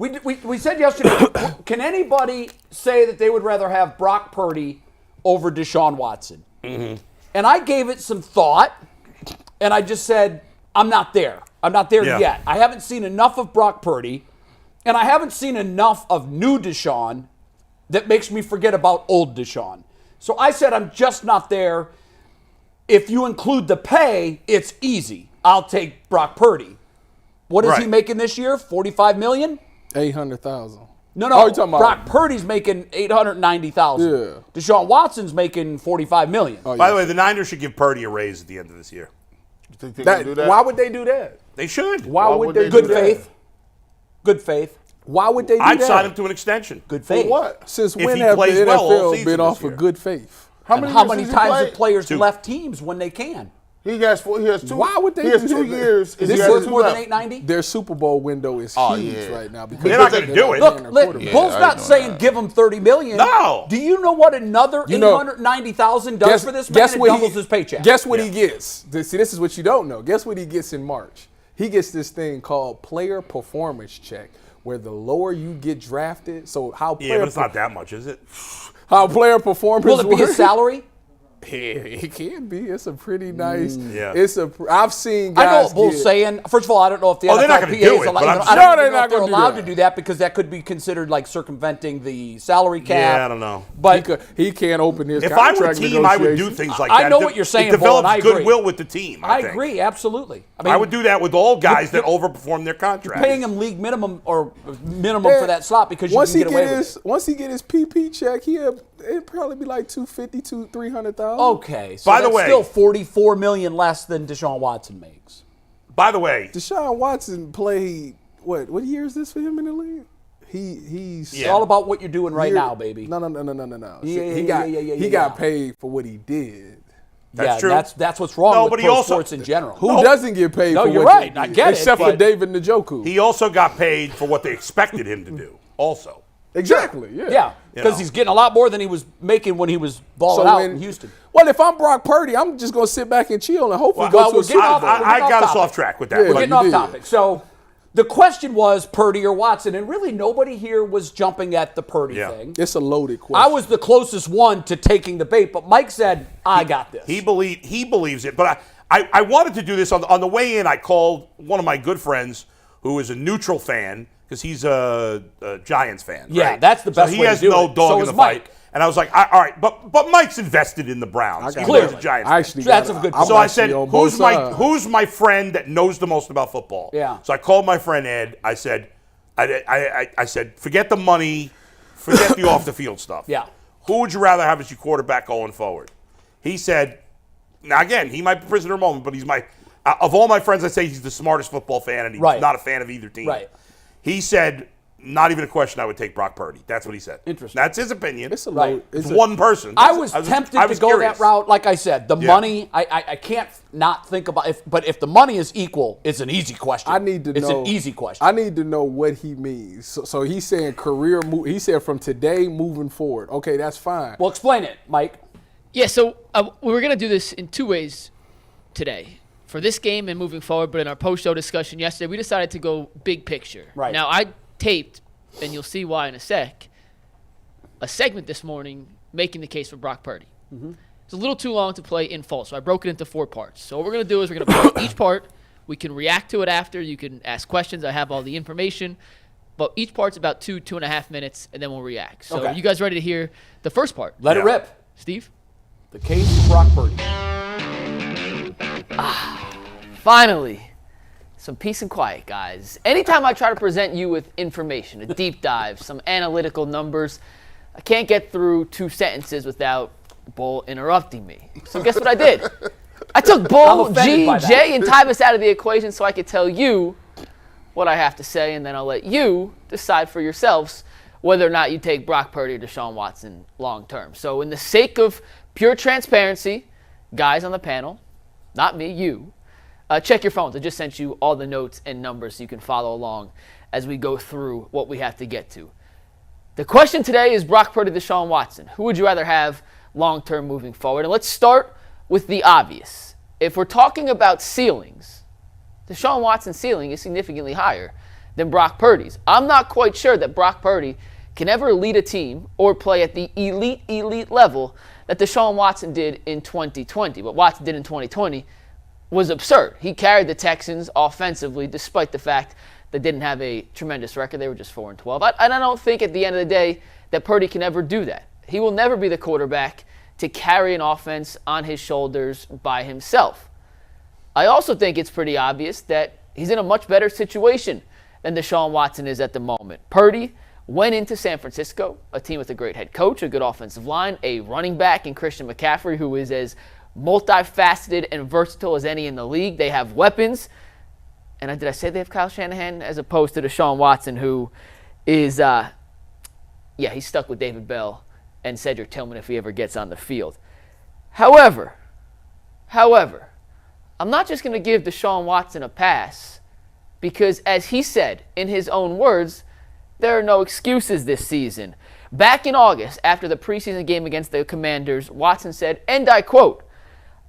We said yesterday, can anybody say that they would rather have Brock Purdy over Deshaun Watson? Mm-hmm. And I gave it some thought, and I just said, I'm not there. I'm not there yet. I haven't seen enough of Brock Purdy, and I haven't seen enough of new Deshaun that makes me forget about old Deshaun. So I said I'm just not there. If you include the pay, it's easy. I'll take Brock Purdy. What is he making this year? $45 million? $800,000. No. Brock Purdy's making $890,000. Yeah. Deshaun Watson's making $45 million. By the way, the Niners should give Purdy a raise at the end of this year. You think they can do that? Why would they do that? They should. Why would they do do that? Good faith. Why would they do I'd that? sign him to an extension. Good faith. For what? Since If when he have the plays well all NFL season been this off year. of good faith? How many times have players left teams when they can? He has 2. Why would they He has do 2 that? years. Is this worth more than $890? Their Super Bowl window is huge right now. Because they're not going to do it. Look, Bull's not saying give him $30 million. No. Do you know what another $890,000 does for this man? It doubles his paycheck. Guess what he gets? See, this is what you don't know. Guess what he gets in March? He gets this thing called player performance check, where the lower you get drafted, so how player but it's not that much, is it? How player performance will it be his salary? Yeah, it can be. It's a pretty nice. Yeah. I've seen I know guys. what Bull's saying. First of all, I don't know if the they're not gonna do it, but I'm sure they're not allowed to do that because that could be considered like circumventing the salary cap. Yeah, I don't know. But he can't open his if I contract were a team, I would do things like that. I know what you're saying, It develops Bull, and I agree. goodwill with the team. I agree, absolutely. I would do that with all guys that overperform their contract. Paying him league minimum or minimum for that slot because you can get away with it. Once he get his PP check, it'd probably be like $250,000 to $300,000. Okay, so that's still $44 million less than Deshaun Watson makes. By the way, Deshaun Watson played what year is this for him in the league? It's all about what you're doing right now, baby. No. He got paid for what he did. That's true. That's what's wrong with pro sports in general. Who doesn't get paid for you're what right. he did? I get it. Except for David Njoku. He also got paid for what they expected him to do also. Exactly, yeah. Because he's getting a lot more than he was making when he was balling out in Houston. Well, if I'm Brock Purdy, I'm just going to sit back and chill and hopefully go to a Super Bowl. I got us off track with that. We're getting off topic. So the question was Purdy or Watson, and really nobody here was jumping at the Purdy thing. It's a loaded question. I was the closest one to taking the bait, but Mike said, I got this. He believes it. But I wanted to do this on the way in. I called one of my good friends who is a neutral fan, because he's a Giants fan. Yeah, right? that's the best way to do it. So he has no dog in the fight. And I was like, all right, but Mike's invested in the Browns. Clearly. Giants fan. That's a good point. So I said, who's my friend that knows the most about football? Yeah. So I called my friend Ed. I said, forget the money, forget the off the field stuff. Yeah. Who would you rather have as your quarterback going forward? He said, now again, he might be prisoner of the moment, but he's of all my friends, I say he's the smartest football fan, and he's not a fan of either team. Right. He said, not even a question, I would take Brock Purdy. That's what he said. Interesting. That's his opinion. It's one person. I was tempted to go that route. Like I said, the money, I can't not think about it. But if the money is equal, it's an easy question. It's an easy question. I need to know what he means. So he's saying career move. He said from today moving forward. Okay, that's fine. Well, explain it, Mike. Yeah, so we were going to do this in two ways today. For this game and moving forward, but in our post-show discussion yesterday, we decided to go big picture. Right. Now, I taped, and you'll see why in a sec, a segment this morning making the case for Brock Purdy. Mm-hmm. It's a little too long to play in full, so I broke it into 4 parts. So what we're going to do is we're going to play each part. We can react to it after. You can ask questions. I have all the information. But each part's about 2.5 minutes, and then we'll react. So are you guys ready to hear the first part? Let it rip. Steve? The case for Brock Purdy. Finally, some peace and quiet, guys. Anytime I try to present you with information, a deep dive, some analytical numbers, I can't get through 2 sentences without Bull interrupting me. So guess what I did? I took Bull, G, Jay, and Tyvis out of the equation so I could tell you what I have to say, and then I'll let you decide for yourselves whether or not you take Brock Purdy or Deshaun Watson long term. So in the sake of pure transparency, guys on the panel, not me, you, check your phones. I just sent you all the notes and numbers so you can follow along as we go through what we have to get to. The question today is Brock Purdy, Deshaun Watson. Who would you rather have long-term moving forward? And let's start with the obvious. If we're talking about ceilings, Deshaun Watson's ceiling is significantly higher than Brock Purdy's. I'm not quite sure that Brock Purdy can ever lead a team or play at the elite level that Deshaun Watson did in 2020. What Watson did in 2020 was absurd. He carried the Texans offensively despite the fact they didn't have a tremendous record. They were just 4-12. And I don't think at the end of the day that Purdy can ever do that. He will never be the quarterback to carry an offense on his shoulders by himself. I also think it's pretty obvious that he's in a much better situation than Deshaun Watson is at the moment. Purdy went into San Francisco, a team with a great head coach, a good offensive line, a running back in Christian McCaffrey who is as multifaceted and versatile as any in the league. They have weapons. And did I say they have Kyle Shanahan as opposed to Deshaun Watson, who is, he's stuck with David Bell and Cedric Tillman if he ever gets on the field. However, I'm not just going to give Deshaun Watson a pass because, as he said in his own words, there are no excuses this season. Back in August, after the preseason game against the Commanders, Watson said, and I quote,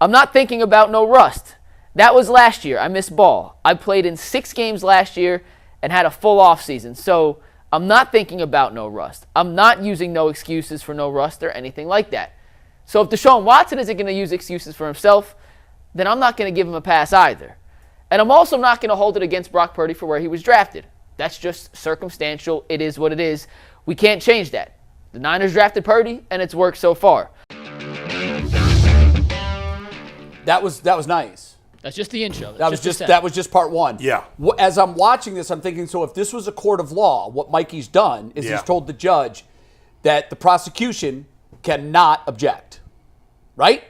"I'm not thinking about no rust. That was last year. I missed ball. I played in 6 games last year and had a full offseason. So I'm not thinking about no rust. I'm not using no excuses for no rust or anything like that." So if Deshaun Watson isn't going to use excuses for himself, then I'm not going to give him a pass either. And I'm also not going to hold it against Brock Purdy for where he was drafted. That's just circumstantial. It is what it is. We can't change that. The Niners drafted Purdy, and it's worked so far. That was nice. That's just the intro. That was just part one. Yeah. As I'm watching this, I'm thinking, so if this was a court of law, what Mikey's done is he's told the judge that the prosecution cannot object. Right?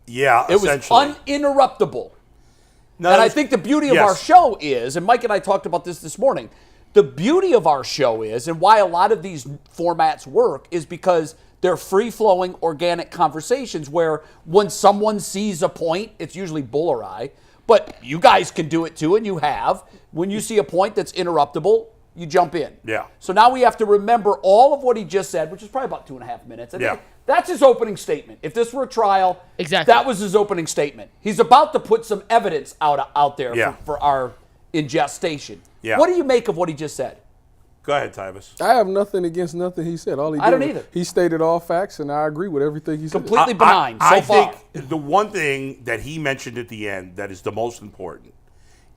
Yeah, it was uninterruptible. No, and I think the beauty of our show is, and Mike and I talked about this morning, the beauty of our show is, and why a lot of these formats work, is because they're free-flowing, organic conversations where when someone sees a point, it's usually bull or I, but you guys can do it too, and you have. When you see a point that's interruptible, you jump in. Yeah. So now we have to remember all of what he just said, which is probably about 2.5 minutes. I think that's his opening statement. If this were a trial, that was his opening statement. He's about to put some evidence out there for our ingestation. Yeah. What do you make of what he just said? Go ahead, Tyvis. I have nothing against nothing he said. All he did I don't either. He stated all facts, and I agree with everything he said. Completely benign so far. I think the one thing that he mentioned at the end that is the most important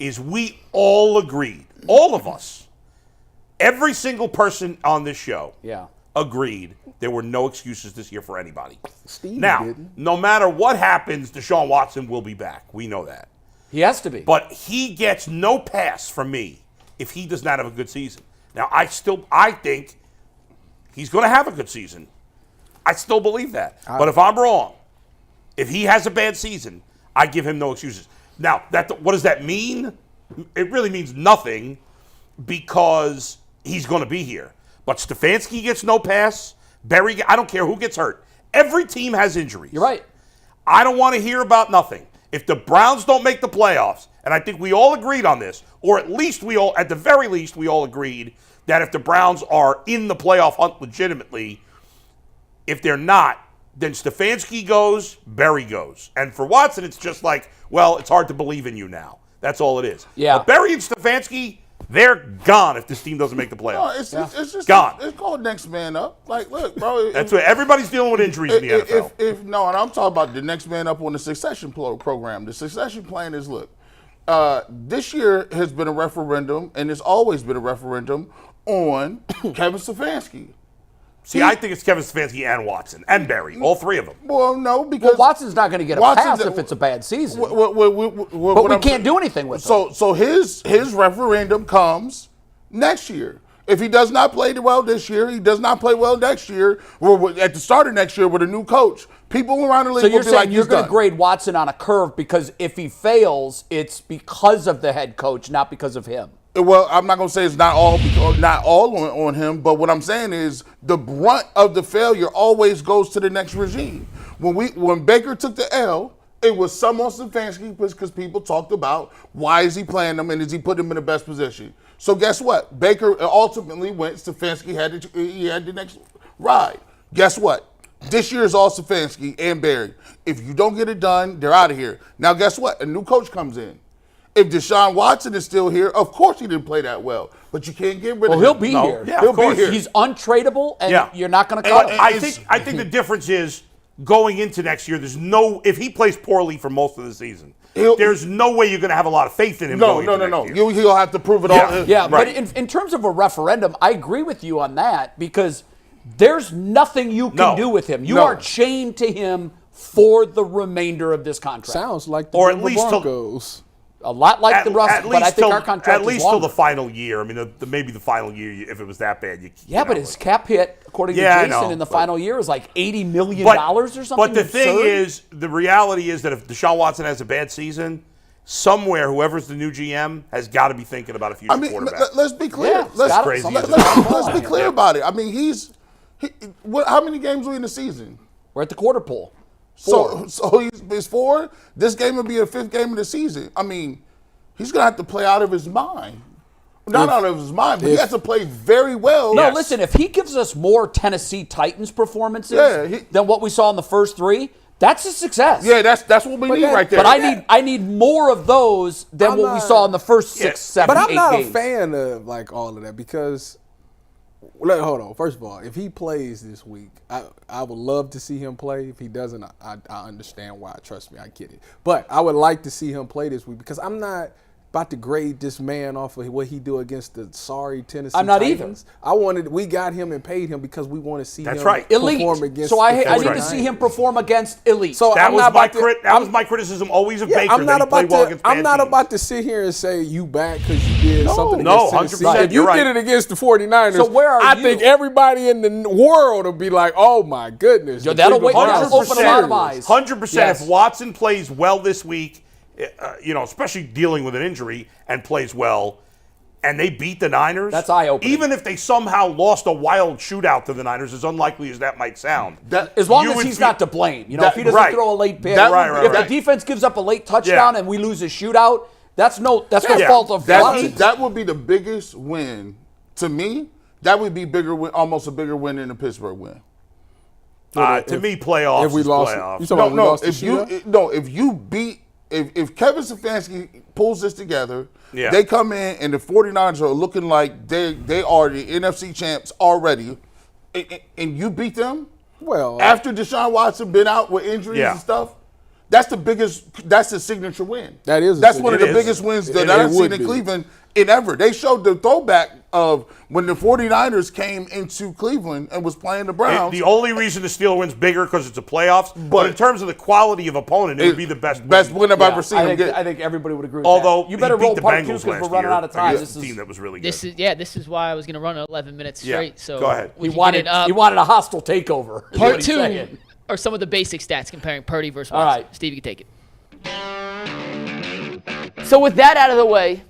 is we all agreed, all of us, every single person on this show agreed there were no excuses this year for anybody. No matter what happens, Deshaun Watson will be back. We know that. He has to be. But he gets no pass from me if he does not have a good season. Now, I think he's going to have a good season. I still believe that. But if I'm wrong, if he has a bad season, I give him no excuses. Now, what does that mean? It really means nothing because he's going to be here. But Stefanski gets no pass. Berry, I don't care who gets hurt. Every team has injuries. You're right. I don't want to hear about nothing. If the Browns don't make the playoffs, and I think we all agreed on this, or at the very least, we all agreed that if the Browns are in the playoff hunt legitimately, if they're not, then Stefanski goes, Berry goes. And for Watson, it's just like, well, it's hard to believe in you now. That's all it is. Yeah. But Berry and Stefanski, they're gone if this team doesn't make the playoffs. No, it's just gone. It's called next man up. Like, look, bro. That's what everybody's dealing with injuries in the NFL. And I'm talking about the next man up on the succession program. The succession plan is, look, this year has been a referendum, and it's always been a referendum on Kevin Stefanski. See, I think it's Kevin Stefanski and Watson and Berry, all three of them. Well, no, because Watson's not going to get a pass if it's a bad season. But we can't do anything with him. So his referendum comes next year. If he does not play well this year, he does not play well next year, or at the start of next year with a new coach, people around the league will be like, so you're going to grade Watson on a curve because if he fails, it's because of the head coach, not because of him. Well, I'm not going to say it's not all on him, but what I'm saying is the brunt of the failure always goes to the next regime. When Baker took the L, it was some on Stefanski because people talked about why is he playing them and is he putting him in the best position. So guess what? Baker ultimately went. Stefanski had the next ride. Guess what? This year is all Stefanski and Berry. If you don't get it done, they're out of here. Now guess what? A new coach comes in. If Deshaun Watson is still here, of course he didn't play that well. but you can't get rid Well, of he'll him. be No. here. Yeah, He'll of be course. here. He's untradeable, and Yeah. you're not going to But cut him. I think the difference is going into next year. If he plays poorly for most of the season, there's no way you're going to have a lot of faith in him. No. going into next year. He'll have to prove it Yeah. all. Yeah, but Right. in terms of a referendum, I agree with you on that because there's nothing you can No. do with him. You No. are chained to him for the remainder of this contract. Sounds like the Or at Denver least till- Broncos. A lot like the Russ, but I think our contract at least is till longer. the final year. I mean, maybe the final year, if it was that bad. Yeah, but his cap hit, according Yeah, I to Jason, know, in the but- final year is like $80 million or something. But the thing absurd. is, the reality is that if Deshaun Watson has a bad season, somewhere, whoever's the new GM has got to be thinking about a future I mean, quarterback. let's be clear. Yeah, let's, Scott- crazy, something- isn't it? let's be clear about it. I mean, how many games are we in the season? we're at the quarter pole. So he's 4. This game will be a 5th game of the season. I mean, he's gonna have to play out of his mind. Not out of his mind, but he has to play very well. No, Yes. listen, if he gives us more Tennessee Titans performances Yeah, than what we saw in the first 3, that's a success. Yeah, that's what we need that- right there. But I need more of those than I'm what we not- saw in the first 6, 7, But I'm 8 not games. a fan of like all of that because hold on. First of all, if he plays this week, I would love to see him play. If he doesn't, I understand why. Trust me, I get it. But I would like to see him play this week because I'm not about to grade this man off of what he do against the sorry Tennessee I'm not either. Titans. We got him and paid him because we want to see That's him right. Elite. perform against So I the need to 49ers. see him perform against elite. So That I'm was not my about to- that was my criticism always of Baker. I'm not that he played about well to. against I'm bad not teams. about to sit here and say you back because you did something. No, against 100%, Tennessee. If you're you right. did it against the 49ers, So where are I you? think everybody in the world will be like, "Oh my goodness!" Yo, the that'll Cleveland wait- that'll Browns open are a lot of serious." eyes. 100%. Yes. If Watson plays well this week, especially dealing with an injury and plays well, and they beat the Niners, That's eye-opening. Even if they somehow lost a wild shootout to the Niners, as unlikely as that might sound, As long you as would he's feel- not to blame. If he doesn't right. throw a late pick, Right, if right. the defense gives up a late touchdown Yeah. and we lose a shootout, that's no Yeah. fault of Watson. That would be the biggest win to me. That would be almost a bigger win than the Pittsburgh win. to me, playoffs If we is lost, playoffs. you talking about we lost the If if Kevin Stefanski pulls this together, Yeah. they come in and the 49ers are looking like they are the NFC champs already, and you beat them Well, after Deshaun Watson been out with injuries Yeah. and stuff. That's the signature win. That is a That's one of the signature- biggest wins that It I've seen would in be. Cleveland in ever. They showed the throwback of when the 49ers came into Cleveland and was playing the Browns. The only reason the Steelers win's bigger because it's a playoffs, but in terms of the quality of opponent, it would be the best win I've ever seen I him think, get. I think everybody would agree with Although that. You better he beat roll the part 2 Bengals because we're last running year out of time. against a team that was really good. This is why I was going to run 11 minutes Yeah. straight. So Go ahead. we He can wanted, get it up. he wanted a hostile takeover. is what Part he's 2 saying. are some of the basic stats comparing Purdy versus All Watson. right. Steve, you can take it. So with that out of the way,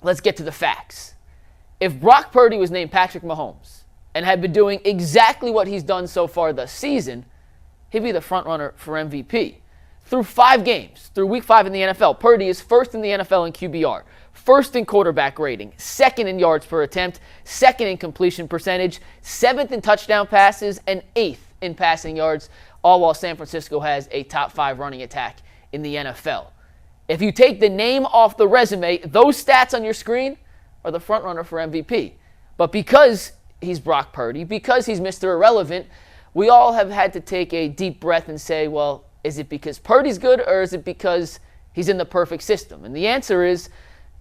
let's get to the facts. If Brock Purdy was named Patrick Mahomes and had been doing exactly what he's done so far this season, he'd be the front runner for MVP. Through 5 games, through week 5 in the NFL, Purdy is first in the NFL in QBR, first in quarterback rating, second in yards per attempt, second in completion percentage, 7th in touchdown passes, and 8th in passing yards, all while San Francisco has a top 5 running attack in the NFL. If you take the name off the resume, those stats on your screen are the front runner for MVP. But because he's Brock Purdy, because he's Mr. Irrelevant, we all have had to take a deep breath and say, well, is it because Purdy's good or is it because he's in the perfect system? And the answer is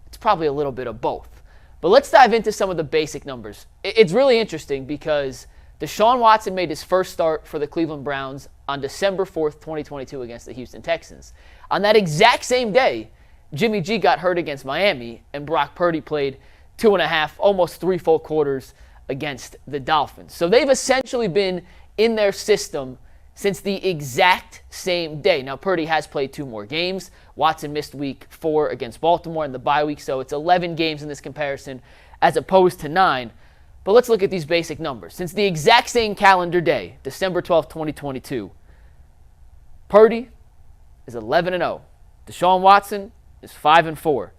it's probably a little bit of both. But let's dive into some of the basic numbers. It's really interesting because Deshaun Watson made his first start for the Cleveland Browns on December 4th, 2022 against the Houston Texans. On that exact same day, Jimmy G got hurt against Miami, and Brock Purdy played 2.5, almost 3 full quarters against the Dolphins. So they've essentially been in their system since the exact same day. Now, Purdy has played 2 more games. Watson missed week 4 against Baltimore in the bye week, so it's 11 games in this comparison as opposed to 9. But let's look at these basic numbers. Since the exact same calendar day, December 12th, 2022, Purdy is 11-0. Deshaun Watson is 5-4.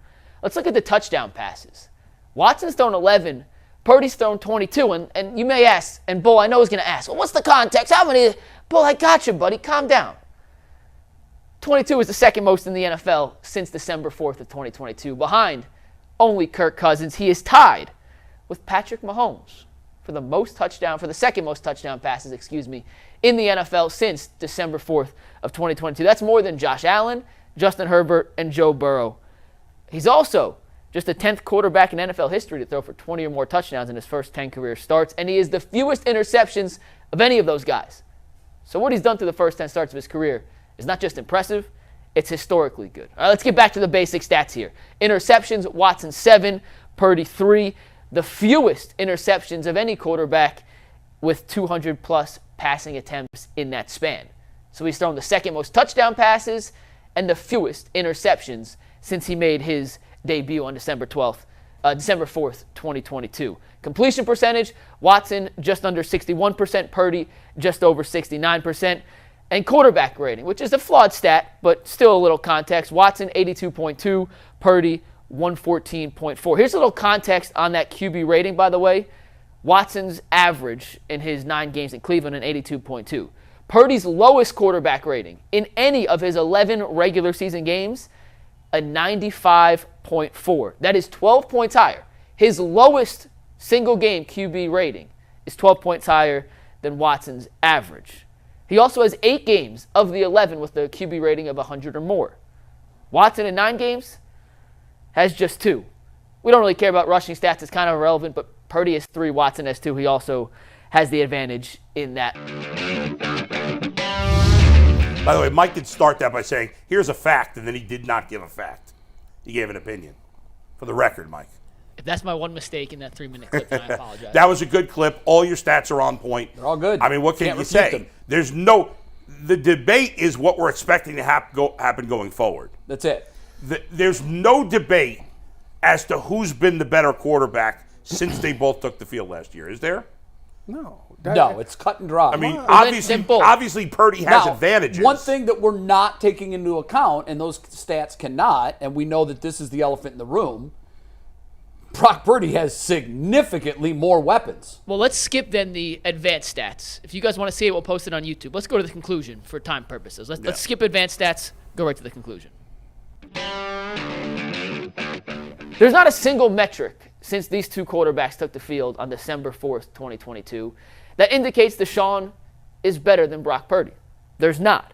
Let's look at the touchdown passes. Watson's thrown 11, Purdy's thrown 22, and you may ask, and Bull, I know he's going to ask, well, what's the context? How many? Bull, I got you, buddy. Calm down. 22 is the second most in the NFL since December 4th of 2022, behind only Kirk Cousins. He is tied with Patrick Mahomes for the second most touchdown passes, in the NFL since December 4th of 2022. That's more than Josh Allen, Justin Herbert, and Joe Burrow. He's also just the 10th quarterback in NFL history to throw for 20 or more touchdowns in his first 10 career starts, and he is the fewest interceptions of any of those guys. So what he's done through the first 10 starts of his career is not just impressive, it's historically good. All right, let's get back to the basic stats here. Interceptions, Watson 7, Purdy 3, the fewest interceptions of any quarterback with 200-plus passing attempts in that span. So he's thrown the second most touchdown passes and the fewest interceptions since he made his debut on December 4th, 2022. Completion percentage, Watson just under 61%, Purdy just over 69%. And quarterback rating, which is a flawed stat, but still a little context. Watson 82.2, Purdy 114.4. Here's a little context on that QB rating, by the way. Watson's average in his 9 games in Cleveland, an 82.2. Purdy's lowest quarterback rating in any of his 11 regular season games, a 95.4. That is 12 points higher. His lowest single game QB rating is 12 points higher than Watson's average. He also has 8 games of the 11 with a QB rating of 100 or more. Watson in 9 games has just 2. We don't really care about rushing stats. It's kind of irrelevant, but Purdy has 3, Watson has 2. He also has the advantage in that. By the way, Mike did start that by saying, here's a fact, and then he did not give a fact. He gave an opinion. For the record, Mike. If that's my one mistake in that 3-minute clip, then I apologize. That was a good clip. All your stats are on point. They're all good. I mean, what can Can't you refute say? them. The debate is what we're expecting to happen going forward. That's it. There's no debate as to who's been the better quarterback since they both took the field last year. Is there? No. No, it's cut and dry. I mean, it's simple. obviously Purdy has Now, advantages. One thing that we're not taking into account, and those stats cannot, and we know that this is the elephant in the room, Brock Purdy has significantly more weapons. Well, let's skip then the advanced stats. If you guys want to see it, we'll post it on YouTube. Let's go to the conclusion for time purposes. Let's skip advanced stats, go right to the conclusion. There's not a single metric since these two quarterbacks took the field on December 4th, 2022, that indicates Deshaun is better than Brock Purdy. There's not.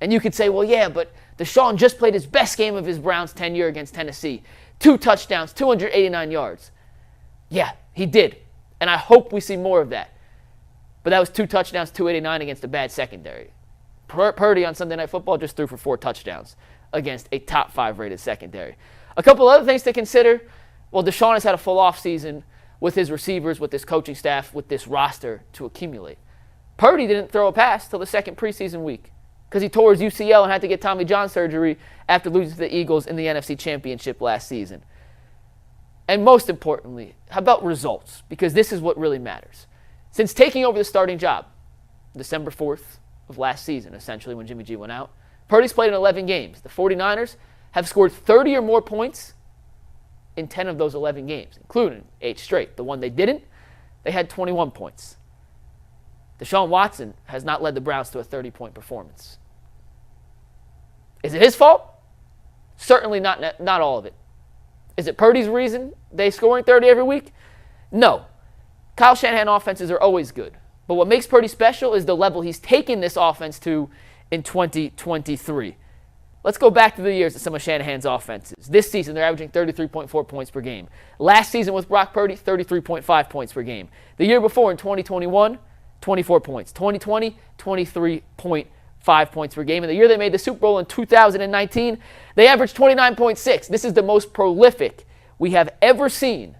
And you could say, well, yeah, but Deshaun just played his best game of his Browns tenure against Tennessee. 2 touchdowns, 289 yards. Yeah, he did. And I hope we see more of that. But that was 2 touchdowns, 289 against a bad secondary. Purdy on Sunday Night Football just threw for 4 touchdowns against a top 5 rated secondary. A couple other things to consider. Well, Deshaun has had a full offseason with his receivers, with this coaching staff, with this roster to accumulate. Purdy didn't throw a pass till the second preseason week because he tore his UCL and had to get Tommy John surgery after losing to the Eagles in the NFC Championship last season. And most importantly, how about results? Because this is what really matters. Since taking over the starting job, December 4th of last season, essentially when Jimmy G went out, Purdy's played in 11 games. The 49ers have scored 30 or more points in 10 of those 11 games, including 8 straight. The one they didn't, they had 21 points. Deshaun Watson has not led the Browns to a 30-point performance. Is it his fault? Certainly not all of it. Is it Purdy's reason they scoring 30 every week? No. Kyle Shanahan offenses are always good. But what makes Purdy special is the level he's taken this offense to in 2023. Let's go back to the years of some of Shanahan's offenses. This season, they're averaging 33.4 points per game. Last season with Brock Purdy, 33.5 points per game. The year before, in 2021, 24 points. 2020, 23.5 points per game. And the year they made the Super Bowl in 2019, they averaged 29.6. This is the most prolific we have ever seen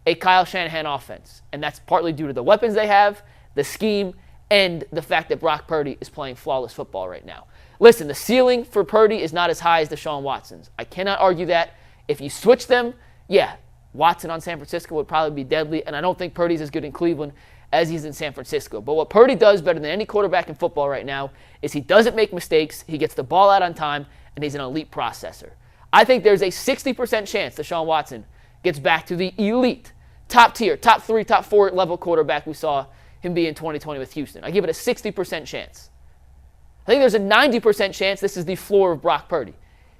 a Kyle Shanahan offense. And that's partly due to the weapons they have, the scheme, and the fact that Brock Purdy is playing flawless football right now. Listen, the ceiling for Purdy is not as high as Deshaun Watson's. I cannot argue that. If you switch them, yeah, Watson on San Francisco would probably be deadly, and I don't think Purdy's as good in Cleveland as he's in San Francisco. But what Purdy does better than any quarterback in football right now is he doesn't make mistakes, he gets the ball out on time, and he's an elite processor. I think there's a 60% chance Deshaun Watson gets back to the elite, top tier, top 3, top 4 level quarterback we saw him be in 2020 with Houston. I give it a 60% chance. I think there's a 90% chance this is the floor of Brock Purdy.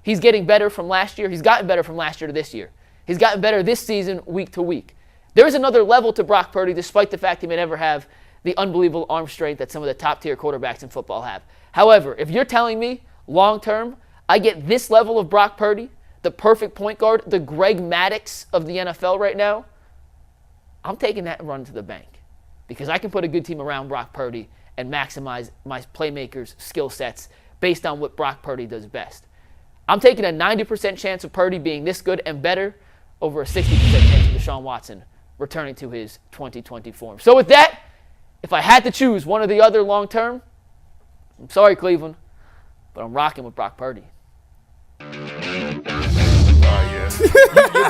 He's getting better from last year. He's gotten better from last year to this year. He's gotten better this season week to week. There is another level to Brock Purdy, despite the fact he may never have the unbelievable arm strength that some of the top-tier quarterbacks in football have. However, if you're telling me long-term, I get this level of Brock Purdy, the perfect point guard, the Greg Maddux of the NFL right now, I'm taking that and running to the bank because I can put a good team around Brock Purdy and maximize my playmakers' skill sets based on what Brock Purdy does best. I'm taking a 90% chance of Purdy being this good and better over a 60% chance of Deshaun Watson returning to his 2020 form. So with that, if I had to choose one or the other long-term, I'm sorry, Cleveland, but I'm rocking with Brock Purdy. You're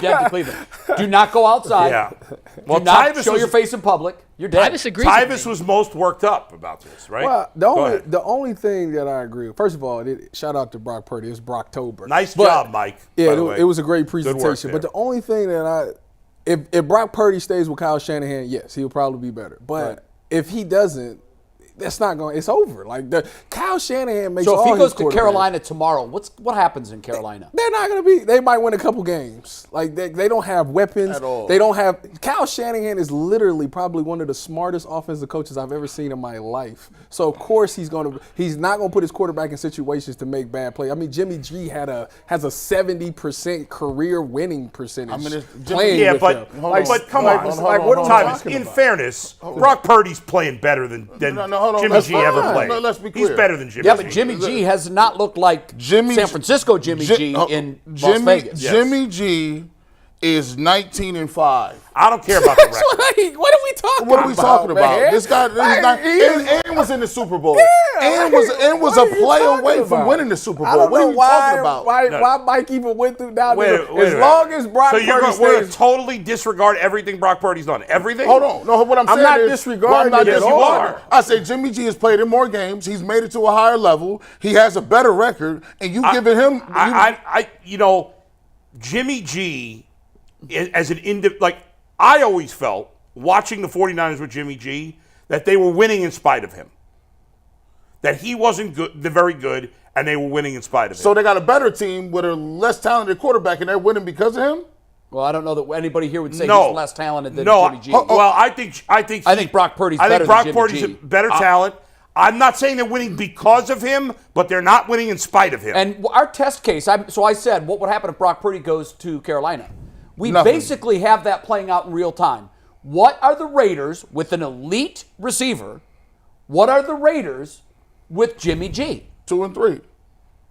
dead to Cleveland. Do not go outside. Yeah. Well, Do not Tyvis show was, your face in public. You're dead. Tyvis agrees with Tyvis me. was most worked up about this, right? Well, Go ahead. the only thing that I agree with, first of all, shout out to Brock Purdy. It's Brocktober. Nice job, Mike. Yeah, by the way. it was a great Good work presentation. But there. the only thing that if Brock Purdy stays with Kyle Shanahan, yes, he'll probably be better. But if he doesn't, that's not going. It's over. Like Kyle Shanahan makes. So if all he his goes to quarterbacks- Carolina tomorrow, what happens in Carolina? They're not going to be. They might win a couple games. Like they don't have weapons At all. They don't have. Kyle Shanahan is literally probably one of the smartest offensive coaches I've ever seen in my life. So of course he's not going to put his quarterback in situations to make bad plays. I mean, Jimmy G has a 70% career winning percentage. I mean, it's playing Yeah, with but him. come on. what are we Tyvis, talking in about? fairness, Brock Purdy's playing better than hold on. Jimmy That's G ever fine. played. No, let's be He's clear. better than Jimmy Yeah, G. but Jimmy G has not looked like Jimmy San G- Francisco Jimmy G in Las Vegas. Yes. Jimmy G is 19-5. I don't care about the record. What are we talking about? What are we talking about? man? This guy, and was in the Super Bowl. Yeah, and was what a are you play talking away from about? winning the Super I Bowl. don't What know are you why, talking about? why Mike even went through down Wait there. a As minute. long as Brock So you're Purdy going to stays, totally disregard everything Brock Purdy's done? Everything? Hold on. No, what I'm saying not is, disregarding I'm not it at all. disregarding. I say Jimmy G has played in more games. He's made it to a higher level. He has a better record, and you giving him. Jimmy G, as an I always felt watching the 49ers with Jimmy G that they were winning in spite of him. That he wasn't good, very good, and they were winning in spite of him. So they got a better team with a less talented quarterback, and they're winning because of him. Well, I don't know that anybody here would say No. he's less talented than no, Jimmy G. well, I think Brock Purdy's I better think Brock than Purdy's Jimmy a G. better talent. I'm not saying they're winning because of him, but they're not winning in spite of him. And our test case, I said, what would happen if Brock Purdy goes to Carolina? We Nothing. basically have that playing out in real time. What are the Raiders with an elite receiver? What are the Raiders with Jimmy G? 2-3.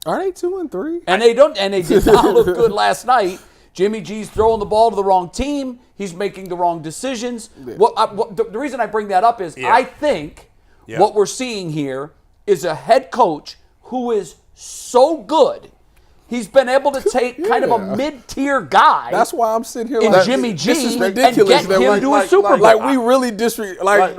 are they 2-3? And they did not look good last night. Jimmy G's throwing the ball to the wrong team. He's making the wrong decisions. The reason I bring that up is I think what we're seeing here is a head coach who is so good. He's been able to take kind of a mid-tier guy. That's why I'm sitting here in like Jimmy G This is and ridiculous. get him to a Super Bowl. Like we really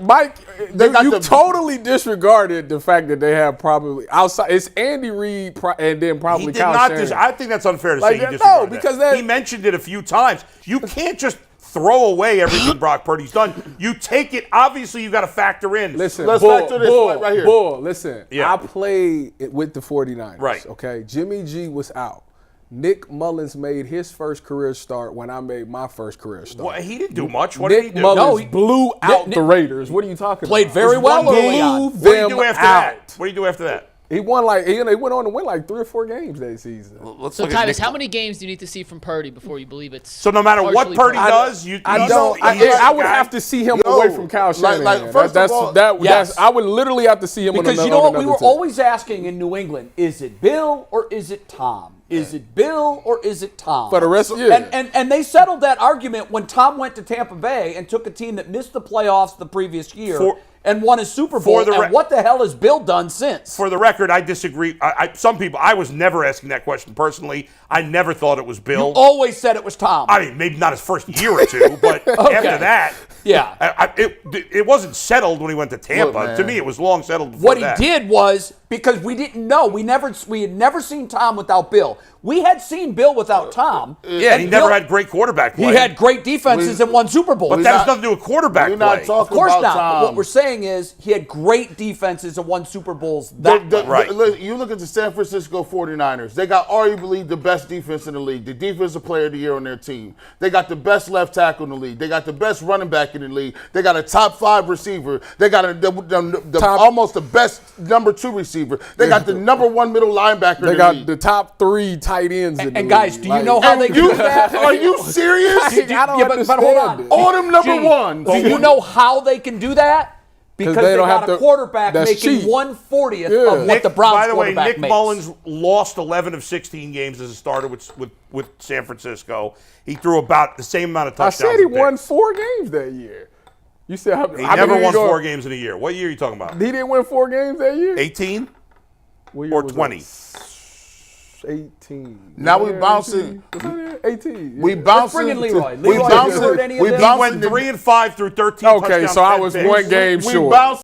Mike. They got You the- totally disregarded the fact that they have probably outside. It's Andy Reid and then probably he did Kyle not. Shanahan. I think that's unfair to Like, say. He no, disregarded because that. that- He mentioned it a few times. You can't just throw away everything Brock Purdy's done. You take it. Obviously, you got to factor in. Listen, Let's Bull, factor this Bull, right here. Bull, listen, Yeah. I played with the 49ers. Right. Okay. Jimmy G was out. Nick Mullins made his first career start when I made my first career start. Well, he didn't do much. What did he Nick do? Mullins No, he- blew out Nick- the Raiders. What are you talking Played about? very Just well one early game. on. What did he Them do after out. that? What did he do after that? He won they went on to win like 3 or 4 games that season. Let's So, look at Tyvis, Nick how Mullins. many games do you need to see from Purdy before you believe it's So no matter what partially Purdy Purdy? does, you I he's- don't. he's I the would guy. have to see him Yo, away from Kyle Shanahan. like, first of all, yes. I would literally have to see him Because on you know what we another were team. always asking in New England, is it Bill or is it Tom? Is it Bill or is it Tom? For the rest of the year. And they settled that argument when Tom went to Tampa Bay and took a team that missed the playoffs the previous year and won a Super Bowl. And what the hell has Bill done since? For the record, I disagree. I was never asking that question personally. I never thought it was Bill. Always said it was Tom. I mean, maybe not his first year or two, but after that, Yeah. it wasn't settled when he went to Tampa. Look, To man. me, it was long settled before What that. he did was, because we didn't know, we had never seen Tom without Bill. We had seen Bill without Tom. Yeah, and he never Bill- had great quarterback play. He had great defenses and won Super Bowls. But that has nothing to do with quarterback We're play. not Of talking course about not. Tom. But what we're saying saying is he had great defenses and won Super Bowls. Right. You look at the San Francisco 49ers. They got arguably the best defense in the league, the defensive player of the year on their team. They got the best left tackle in the league. They got the best running back in the league. They got a top 5 receiver. They got almost the best number 2 receiver. They got the number 1 middle linebacker in the league. They got the top 3 tight ends in the league. And guys, do you know how they do that? Are you serious? I don't understand but hold on. it. All them number ones. Do you know how they can do that? Because they don't got have a to- quarterback that's making cheap. 1/40th Yeah. of what the Browns By the way, quarterback Nick makes. Mullins lost 11 of 16 games as a starter with San Francisco. He threw about the same amount of I touchdowns. said he and won picks. 4 games that year. You said He never won 4 games in a year. What year are you talking about? He didn't win 4 games that year? 18 What year or was 20? that? 18. Now Was we that bouncing. 18? Was that 18. We Yeah. bouncing. bring in Leroy. We Leroy, bouncing. you heard any of We this? He bouncing. went 3-5 through 13 Okay, touchdowns. so I 10 was picks. 1 game We short. bouncing.